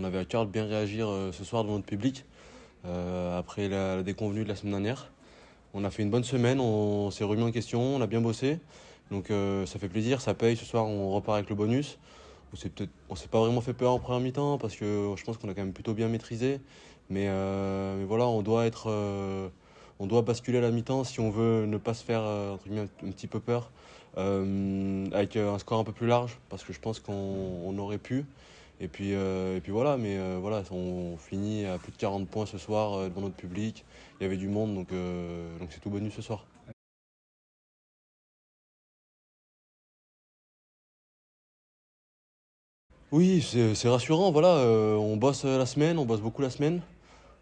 on avait à cœur de bien réagir ce soir dans notre public après la déconvenue de la semaine dernière. On a fait une bonne semaine, on s'est remis en question, on a bien bossé. Donc ça fait plaisir, ça paye. Ce soir, on repart avec le bonus. On s'est pas vraiment fait peur en première mi-temps parce que je pense qu'on a quand même plutôt bien maîtrisé. Mais voilà, on doit basculer à la mi-temps si on veut ne pas se faire entre guillemets, un petit peu peur avec un score un peu plus large parce que je pense qu'on aurait pu. Et puis voilà, mais voilà, on finit à plus de 40 points ce soir devant notre public. Il y avait du monde, donc c'est tout bonus ce soir. Oui, c'est rassurant, voilà, on bosse la semaine, on bosse beaucoup la semaine.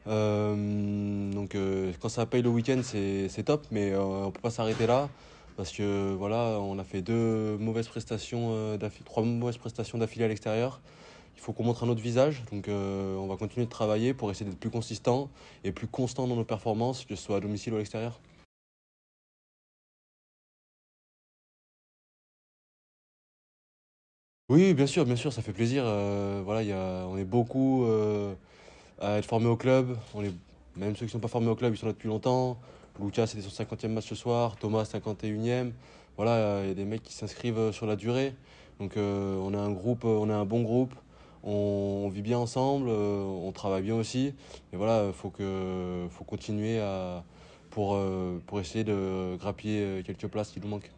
Donc quand ça paye le week-end, c'est top, mais on peut pas s'arrêter là parce que voilà, on a fait trois mauvaises prestations d'affilée à l'extérieur. Il faut qu'on montre un autre visage, donc on va continuer de travailler pour essayer d'être plus consistant et plus constant dans nos performances, que ce soit à domicile ou à l'extérieur. Oui, bien sûr, ça fait plaisir. Voilà, on est beaucoup à être formés au club. Même ceux qui ne sont pas formés au club, ils sont là depuis longtemps. Lucas, c'était son 50e match ce soir. Thomas, 51e. Voilà, il y a des mecs qui s'inscrivent sur la durée. Donc on a un groupe, on a un bon groupe. On vit bien ensemble, on travaille bien aussi. Et voilà, faut continuer pour essayer de grappiller quelques places qui nous manquent.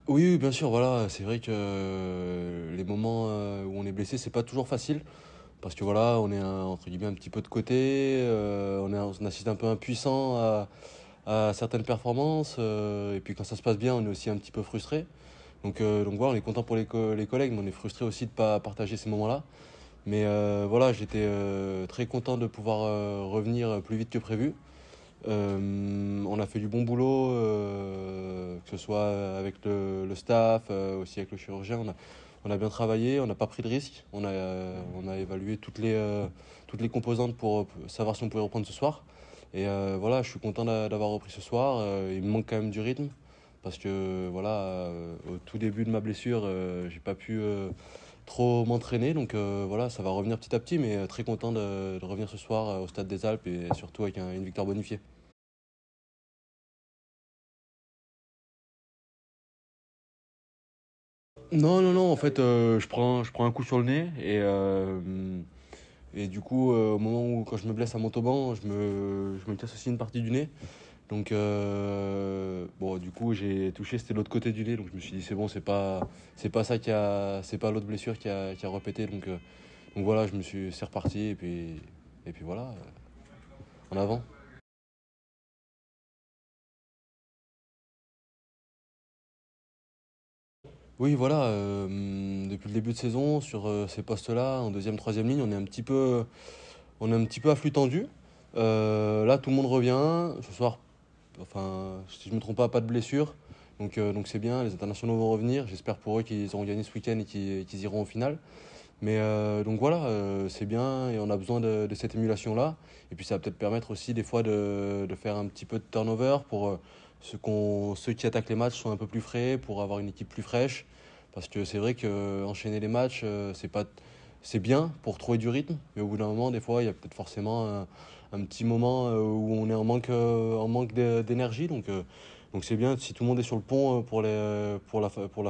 Oui, oui, bien sûr, voilà, c'est vrai que les moments où on est blessé, c'est pas toujours facile. Parce que voilà, on est entre guillemets un petit peu de côté, on assiste un peu impuissant à certaines performances, et puis quand ça se passe bien, on est aussi un petit peu frustré. Donc voilà, on est content pour les collègues, mais on est frustré aussi de ne pas partager ces moments-là. Mais j'étais très content de pouvoir revenir plus vite que prévu. On a fait du bon boulot, que ce soit avec le staff, aussi avec le chirurgien. On a bien travaillé, on n'a pas pris de risques. On a évalué toutes les composantes pour savoir si on pouvait reprendre ce soir. Et voilà, je suis content d'avoir repris ce soir. Il me manque quand même du rythme parce que voilà, au tout début de ma blessure, j'ai pas pu trop m'entraîner. Donc voilà, ça va revenir petit à petit, mais très content de revenir ce soir au Stade des Alpes et surtout avec une victoire bonifiée. Non, non, non, en fait, je prends un coup sur le nez et du coup, au moment où, quand je me blesse à Montauban, je me casse aussi une partie du nez. Donc, bon, du coup, j'ai touché, c'était l'autre côté du nez, donc je me suis dit, c'est bon, c'est pas ça c'est pas l'autre blessure qui a répété, donc voilà, c'est reparti, et puis voilà, en avant. Oui, voilà, depuis le début de saison, sur ces postes-là, en deuxième, troisième ligne, on est un petit peu à flux tendu. Là, tout le monde revient. Ce soir, enfin, si je ne me trompe pas de blessure. Donc c'est bien, les internationaux vont revenir. J'espère pour eux qu'ils auront gagné ce week-end et qu'ils iront au final. Donc voilà, c'est bien et on a besoin de cette émulation-là. Et puis ça va peut-être permettre aussi des fois de faire un petit peu de turnover pour ceux qui attaquent les matchs soient un peu plus frais, pour avoir une équipe plus fraîche. Parce que c'est vrai que enchaîner les matchs, c'est bien pour trouver du rythme, mais au bout d'un moment, des fois, il y a peut-être forcément un petit moment où on est en manque d'énergie. Donc c'est bien si tout le monde est sur le pont pour la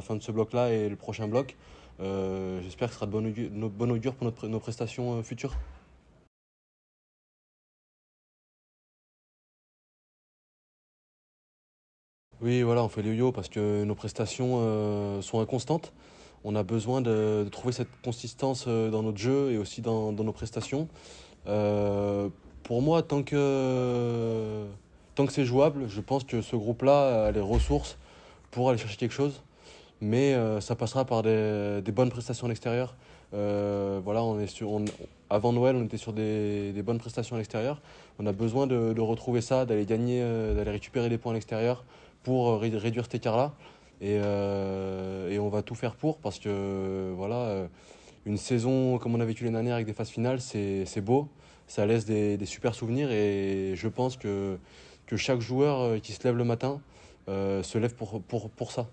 fin de ce bloc-là et le prochain bloc. J'espère que ce sera de bon augure pour nos prestations futures. Oui, voilà, on fait le yo parce que nos prestations sont inconstantes. On a besoin de trouver cette consistance dans notre jeu et aussi dans nos prestations. Pour moi, tant que c'est jouable, je pense que ce groupe-là a les ressources pour aller chercher quelque chose. Mais ça passera par des bonnes prestations à l'extérieur. Voilà, avant Noël, on était sur des bonnes prestations à l'extérieur. On a besoin de retrouver ça, d'aller gagner, d'aller récupérer des points à l'extérieur pour réduire cet écart-là. Et on va tout faire pour parce que voilà, une saison comme on a vécu l'année dernière avec des phases finales, c'est beau. Ça laisse des super souvenirs et je pense que chaque joueur qui se lève le matin se lève pour ça.